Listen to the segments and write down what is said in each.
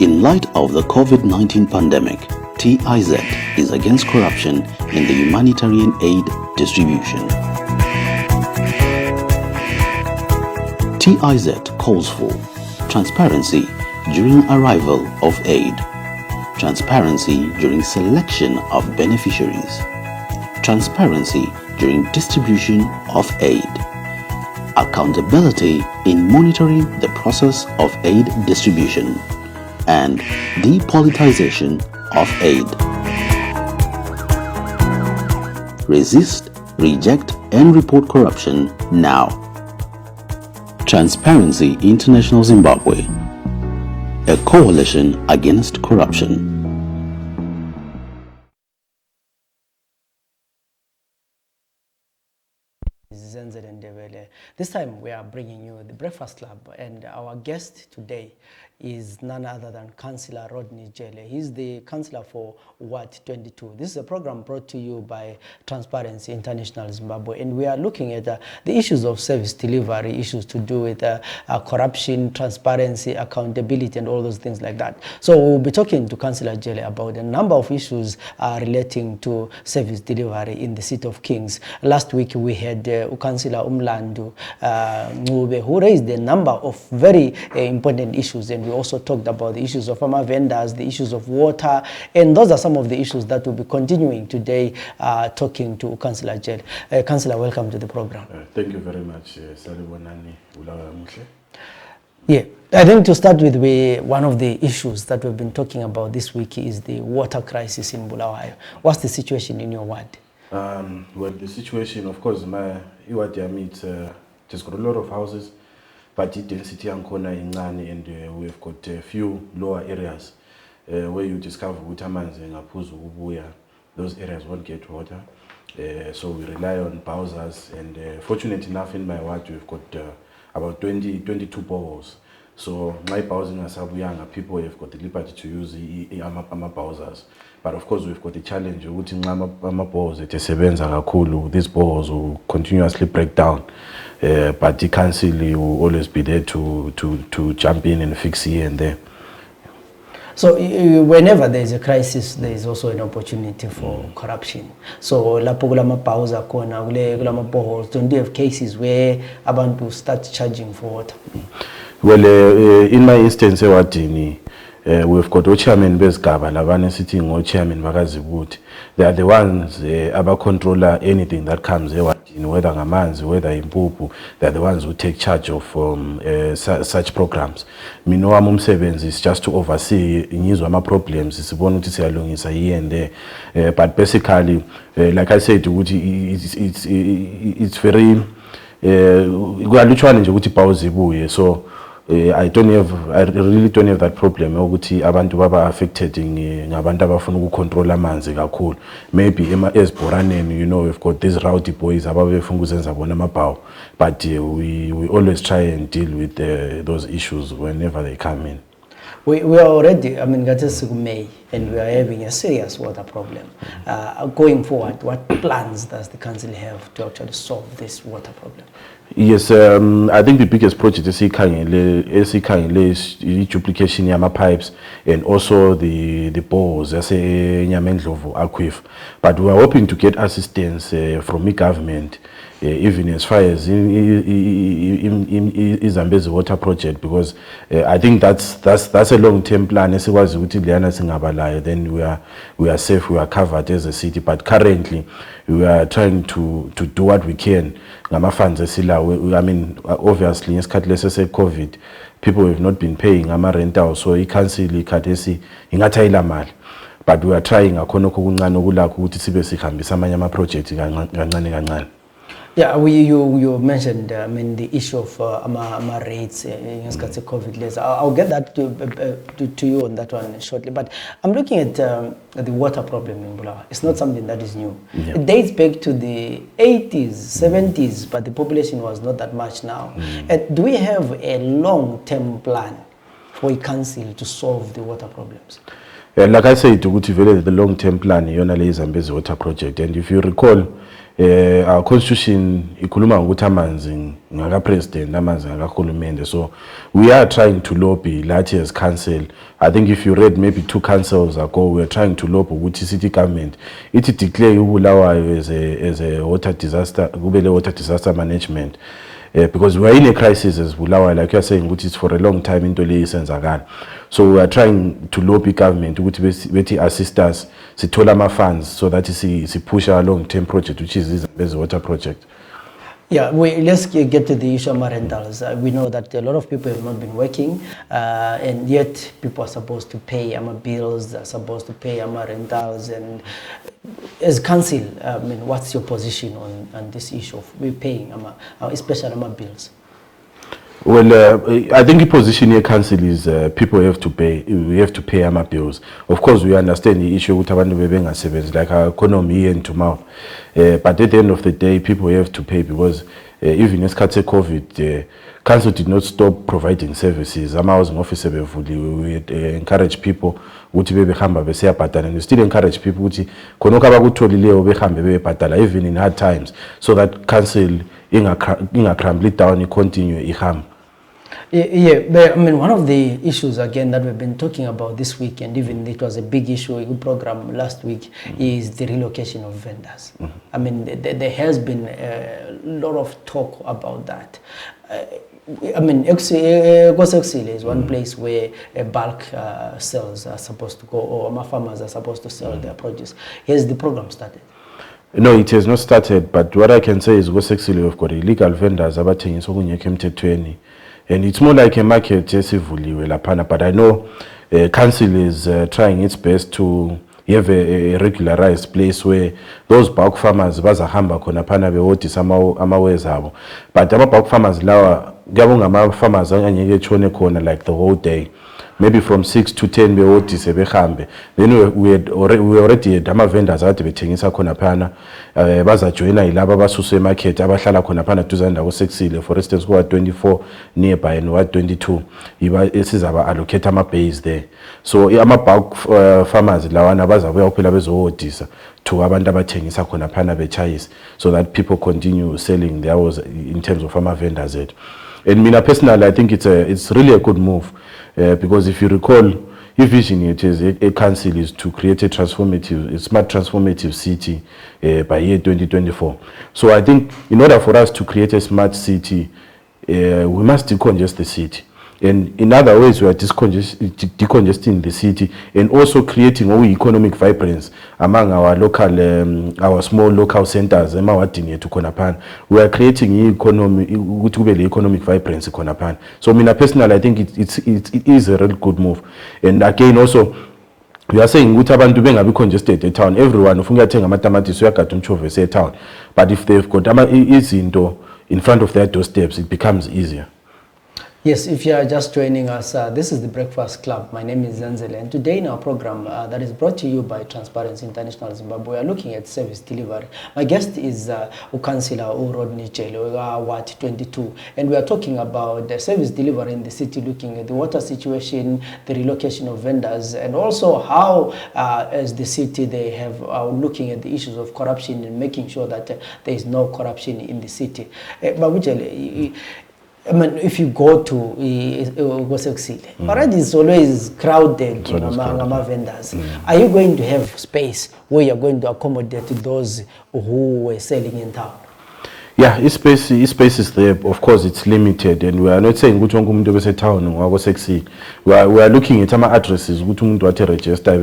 In light of the COVID-19 pandemic, TIZ is against corruption in the humanitarian aid distribution. TIZ calls for transparency during arrival of aid, transparency during selection of beneficiaries, transparency during distribution of aid, accountability in monitoring the process of aid distribution, and depoliticization of aid. Resist, reject, and report corruption now. Transparency International Zimbabwe, a coalition against corruption. This time we are bringing you the Breakfast Club, and our guest today is none other than Cllr R.Jele. He's the councillor for Ward 22. This is a program brought to you by Transparency International Zimbabwe, and we are looking at the issues of service delivery, issues to do with corruption, transparency, accountability, and all those things like that. So we'll be talking to Cllr R.Jele about a number of issues relating to service delivery in the City of Kings. Last week we had Councillor Umlandu Ncube, who raised a number of very important issues, and we also talked about the issues of farmer vendors, the issues of water, and those are some of the issues that we'll be continuing today talking to Cllr R.Jele. Councillor, welcome to the program. Thank you very much, Bulawayo. Yeah, I think to start with, one of the issues that we've been talking about this week is the water crisis in Bulawayo. What's the situation in your ward? Well, the situation, of course, my ward, it's just got a lot of houses, but the density and we've got a few lower areas where you discover watermans and those areas won't get water. So we rely on Bowsers, and fortunate enough in my ward we've got about 22 boreholes. So my Bowsing as younger people have got the liberty to use the Bowsers. But of course we've got the challenge of these boreholes will continuously break down. But the council will always be there to jump in and fix here and there. So whenever there is a crisis, there is also an opportunity for corruption. So don't you have cases where abantu start charging for water? Well, in my instance, we've got chairman Bezgaba, Lavane sitting chairman Magazibuti. They are the ones about controller anything that comes whether Ngamanzi, whether in Pupu, they're the ones who take charge of such programs. Minoa Mumsevens is just to oversee my problems. It's one here and there. But basically, like I said, it's very so I really don't have that problem. Abantu baba affected ngabantu abafuna ukucontrol amanzi kakhulu. Maybe esboraneni, we've got these rowdy boys ababefuna ukuzenza bona amabhawu, but we always try and deal with those issues whenever they come in. We are already, May, and we are having a serious water problem. Going forward, what plans does the council have to actually solve this water problem? Yes, I think the biggest project is duplication of pipes and also the bores, Aquifer. But we are hoping to get assistance from the government, even as far as Zambezi water project, because I think that's a long-term plan. Then we are safe, we are covered as a city. But currently, we are trying to do what we can. I mean, obviously, in COVID, people have not been paying rental, so you can't see the but we are trying project. Yeah, you mentioned the issue of rates in COVID. I'll get that to you on that one shortly. But I'm looking at the water problem in Bulawayo. It's not something that is new. Yeah. It dates back to the 80s, 70s, but the population was not that much now. Do we have a long-term plan for a council to solve the water problems? Like I said, the long-term plan yona le Zambezi water project, and if you recall, our constitution ikhuluma ukuthi amanzi ngaka president amanzi ngaka hulumende. So we are trying to lobby lathi as council. I think if you read maybe 2 councils ago, we are trying to lobby ukuthi city government ithi declare uBulawayo as a water disaster, kubele water disaster management. Because we are in a crisis as Bulawayo, like you are saying, which is for a long time into le senzakan. So we are trying to lobby government to assist us, sithola ama funds, so that is push our long-term project, which is this water project. Yeah, let's get to the issue of rentals. We know that a lot of people have not been working, and yet people are supposed to pay bills, they're supposed to pay rentals. And as council, I mean, what's your position on this issue of paying, especially bills? Well, I think the position here council is people have to pay. We have to pay our bills. Of course, we understand the issue with like our economy and tomorrow. But at the end of the day, people have to pay because even as COVID, council did not stop providing services. I'm housing officer we encourage people ukuthi bebehamba besiyabhadala, and we still encourage people ukuthi khonokho abakutholile behambe bebhadala even in hard times, so that council inga down, continue ihamba. Yeah, but I mean, one of the issues again that we've been talking about this week, and even it was a big issue in the program last week, is the relocation of vendors. I mean, there has been a lot of talk about that. I mean, Cllr is one place where bulk sales are supposed to go, or farmers are supposed to sell their produce. Has the program started? No, it has not started, but what I can say is Cllr have got illegal vendors abathengisa okungekho emthethweni. And it's more like a market, but I know council is trying its best to have a regularized place where those bulk farmers bazahamba khona phana behodisa amawezi abo. But ama bulk farmers lawa ngiyabonga farmers angeke tshone khona like the whole day. Maybe from 6 to 10 behodise behambe. Then we already had ama vendors ade bethengisa khona phana baza joina ilaba basuse market abahlala khona phana duzane ndawo Cllr, for instance ku 24 nearby and 22 iba esizaba allocate ama base there. So ama bulk farmers lawana bazabuya kuphela bezohodisa to abantu abathengisa khona phana beChayisa, so that people continue selling there was in terms of ama vendors it. And mina personally, I think it's really a good move. Because if you recall, your vision it is a council is to create a smart transformative city by year 2024. So I think in order for us to create a smart city, we must decongest the city. And in other ways, we are decongesting the city and also creating our economic vibrance among our local, our small local centers. We are creating economic vibrance in Konapan. So, personally, I think it is a really good move. And again, also, we are saying ukuthi abantu bengabi congested at town. Everyone ufuna ukuthenga amatamatisi uyagada umchove town. But if they've got izinto in front of their doorsteps, it becomes easier. Yes, if you are just joining us, this is the Breakfast Club. My name is Zanzele, and today in our program that is brought to you by Transparency International Zimbabwe, we are looking at service delivery. My guest is Cllr R.Jele, Ward 22, and we are talking about the service delivery in the city, looking at the water situation, the relocation of vendors, and also how, as the city, they have looking at the issues of corruption and making sure that there is no corruption in the city. But I mean, if you go to Cllr, already it's always crowded, vendors. Are you going to have space where you're going to accommodate those who were selling in town? Yeah, space is there. Of course, it's limited, and we are not saying which one come to town or Cllr. We are looking at some addresses which one to register.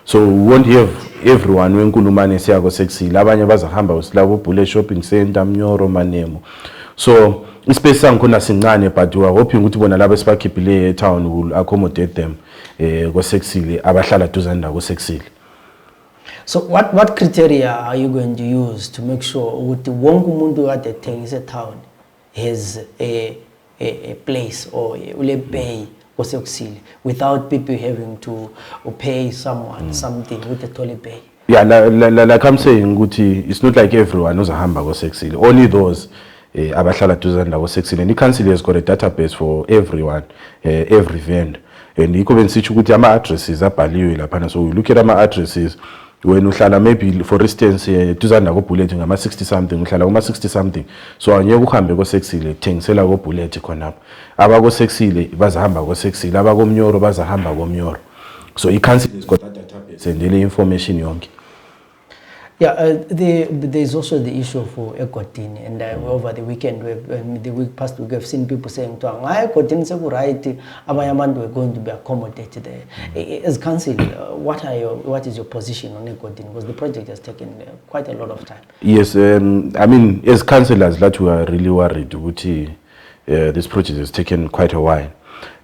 So we won't have everyone when kulumane siya Cllr. Labanye bazahamba usilabo Bule shopping center Mnyoro Manemo. So space sankhona sincane, but we are hoping ukuthi bona laba esibakhipile town will accommodate them Cllr abahlala duzane na Cllr. So what criteria are you going to use to make sure ukuthi wonke umuntu ade thengisa town has a place or ule pay Cllr without people having to pay someone something with the toll pay? Yeah, like I'm saying, it's not like everyone knows a hamba Cllr. Only those abahlala duzane na Cllr. And the council has got a database for everyone, every vendor. and yikho bensitsho ukuthi ama-addresses abhaliwe laphana. So we look at ama-addresses when uhlala maybe for instance duzane nako-Bullet ngama-60 something, uhlala kuma-60 something, so angeke uhambe ko-Cllr thengisela ko-Bullet khonapho. Abako-Cllr bazahamba ko-Cllr, abakomnyoro bazahamba komnyoro. So i-council has got that database and the information yonke. Yeah, there's also the issue for Ekwatini, and over the weekend, the week past week, we've seen people saying, Ekwatini is right, Abayamandu we're going to be accommodated there. As council, what is your position on Ekwatini? Because the project has taken quite a lot of time. Yes, I mean, as councillors, that we are really worried. This project has taken quite a while.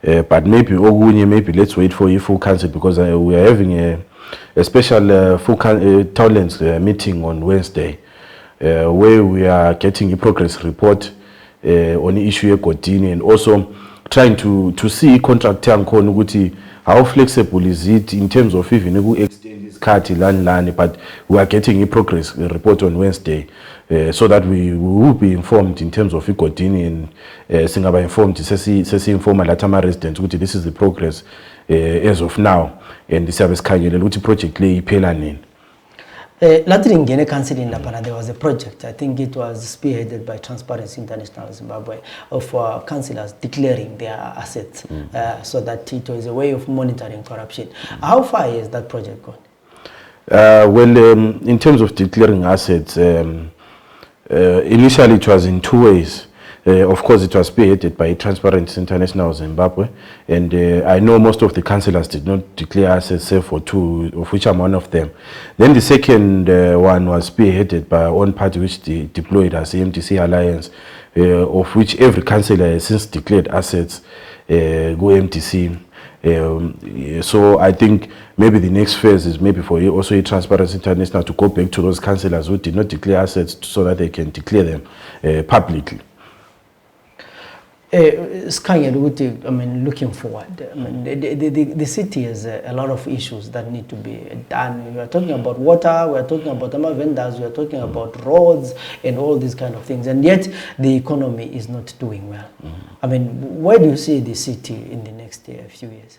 But maybe let's wait for a full council, because we are having a special full townlands meeting on Wednesday, where we are getting a progress report on the issue of Ekwatini, and also trying to see contract how flexible is it in terms of even extend this card land, but we are getting a progress report on Wednesday, so that we will be informed in terms of Ekwatini, and singaba informed inform Latama residents this is the progress as of now, and this service project lay planning. Latringene council in Lapana, there was a project, I think it was spearheaded by Transparency International Zimbabwe, of councillors declaring their assets, so that it was a way of monitoring corruption. How far has that project gone? In terms of declaring assets, initially it was in two ways. Of course, it was spearheaded by Transparency International Zimbabwe, and I know most of the councillors did not declare assets, save for two, of which I'm one of them. Then the second one was spearheaded by our own party, which deployed as the MTC Alliance, of which every councillor has since declared assets, go MTC. So I think maybe the next phase is maybe for also Transparency International to go back to those councillors who did not declare assets, so that they can declare them publicly. I mean, looking forward, I mean, the city has a lot of issues that need to be done. We are talking about water, we are talking about vendors, we are talking about roads and all these kind of things, and yet the economy is not doing well. I mean, where do you see the city in the next few years?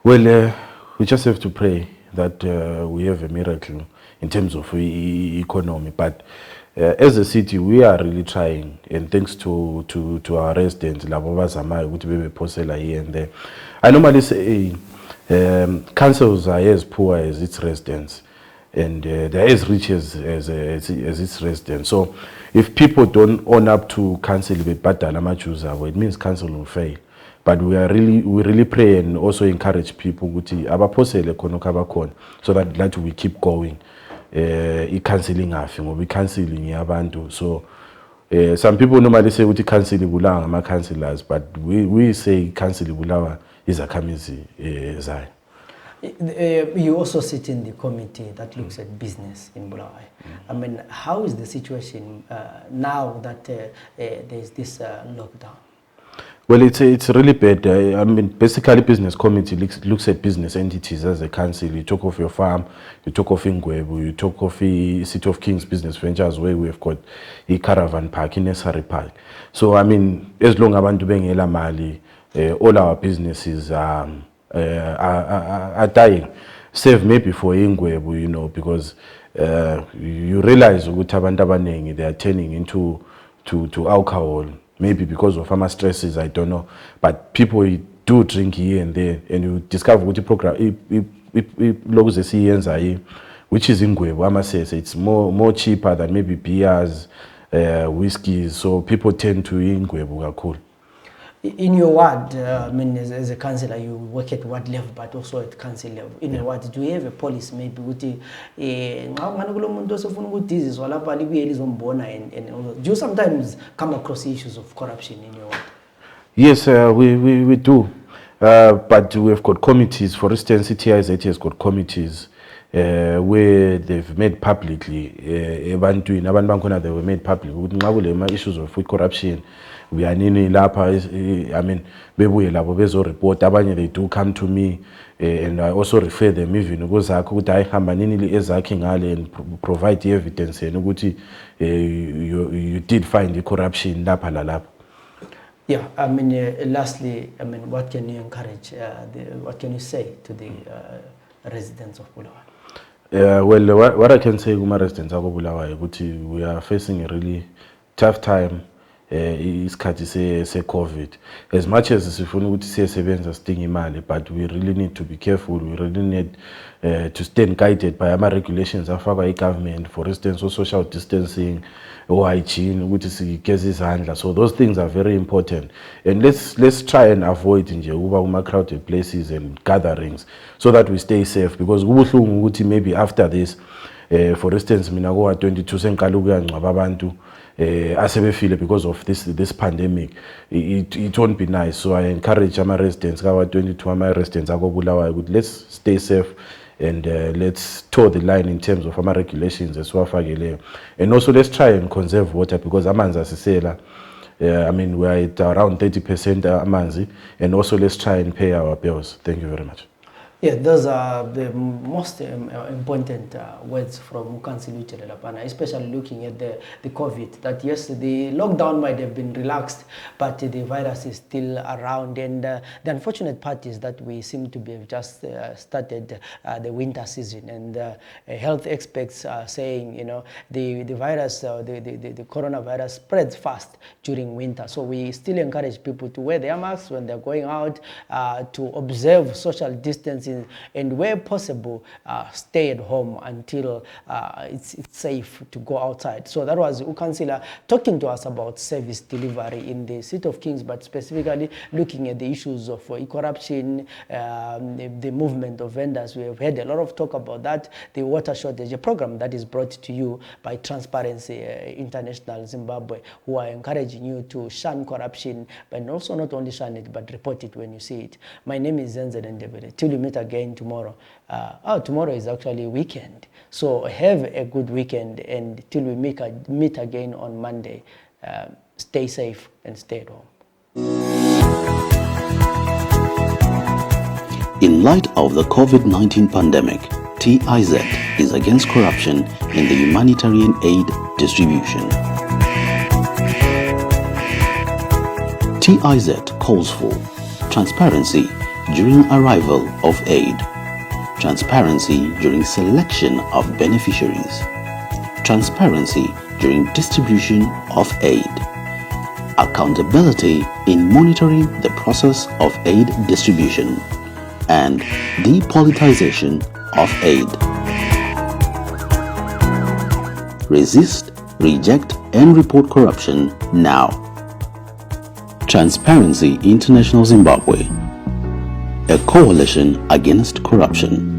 Well, we just have to pray that we have a miracle in terms of economy, but as a city, we are really trying, and thanks to our residents, here and there. I normally say councils are as poor as its residents, and they're as rich as its residents. So if people don't own up to council, it means council will fail. But we really pray and also encourage people so that we keep going. Counseling counseling abantu. So some people normally say ukuthi counseling bulawa ngama councillors, but we say counseling bulawa izakhamizi zayo. You also sit in the committee that looks at business in Bulawayo. I mean, how is the situation now that there is this lockdown? Well, it's really bad. I mean, basically, business committee looks at business entities as a council. You talk of your farm, you talk of Ingwebu, you talk of the City of Kings Business Ventures, where we've got a caravan park, in Esari Park. So, I mean, as long as abantu bengela mali, all our businesses are dying. Save maybe for Ingwebu, you know, because you realize they are turning into alcohol. Maybe because of farmer stresses, I don't know. But people do drink here and there, and you discover what the program, which is in Ingwebu. It's more cheaper than maybe beers, whiskeys. So people tend to Ingwebu. Cool. In your ward, I mean, as a councillor, you work at ward level, but also at council level. In your ward, do you have a policy maybe with do you sometimes come across issues of corruption in your ward? Yes, we do. But we've got committees. For instance, TIZ has got committees where they've made publicly, they were made public, issues of corruption. We are in Lapa, I mean, report. They do come to me, and I also refer them even and provide the evidence. You did find the corruption. Yeah, I mean, lastly, I mean, what can you encourage, what can you say to the residents of Bulawayo? Yeah, well, what I can say to my residents of Bulawayo, we are facing a really tough time. Isikhathi se-COVID, as much as sifuna ukuthi siyesebenza sidinga imali, but we really need to be careful. We really need to stand guided by ama-regulations afakwa i-government, for instance, social distancing, hygiene, ukuthi sigeze izandla. So those things are very important, and let's try and avoid nje ukuba kuma-crowded places and gatherings, so that we stay safe, because kubuhlungu ukuthi maybe after this, for instance, mina kowa-22 sengiqala ukuyangcwaba abantu asebefile because of this pandemic. It won't be nice. So I encourage my residents, our 22 my residents, let's stay safe, and let's toe the line in terms of our regulations as well. And also let's try and conserve water, because amanzi asisela. I mean, we are at around 30% amanzi, and also let's try and pay our bills. Thank you very much. Yeah, those are the most important words from Councillor R.Jele, especially looking at the COVID, that yes, the lockdown might have been relaxed, but the virus is still around. And the unfortunate part is that we seem to have just started the winter season, and health experts are saying, you know, the virus, the coronavirus spreads fast during winter. So we still encourage people to wear their masks when they're going out, to observe social distancing, and where possible, stay at home until it's safe to go outside. So that was Councillor talking to us about service delivery in the City of Kings, but specifically looking at the issues of corruption, the movement of vendors. We have had a lot of talk about that, the water shortage, a program that is brought to you by Transparency International Zimbabwe, who are encouraging you to shun corruption, but also not only shun it, but report it when you see it. My name is Zenze Ndebele. Till we meet again tomorrow. Tomorrow is actually weekend, so have a good weekend, and till we meet again on Monday, stay safe and stay at home. In light of the COVID-19 pandemic, TIZ is against corruption in the humanitarian aid distribution. TIZ calls for transparency during arrival of aid, transparency during selection of beneficiaries, transparency during distribution of aid, accountability in monitoring the process of aid distribution, and depolitization of aid. Resist, reject, and report corruption now. Transparency International Zimbabwe, a coalition against corruption.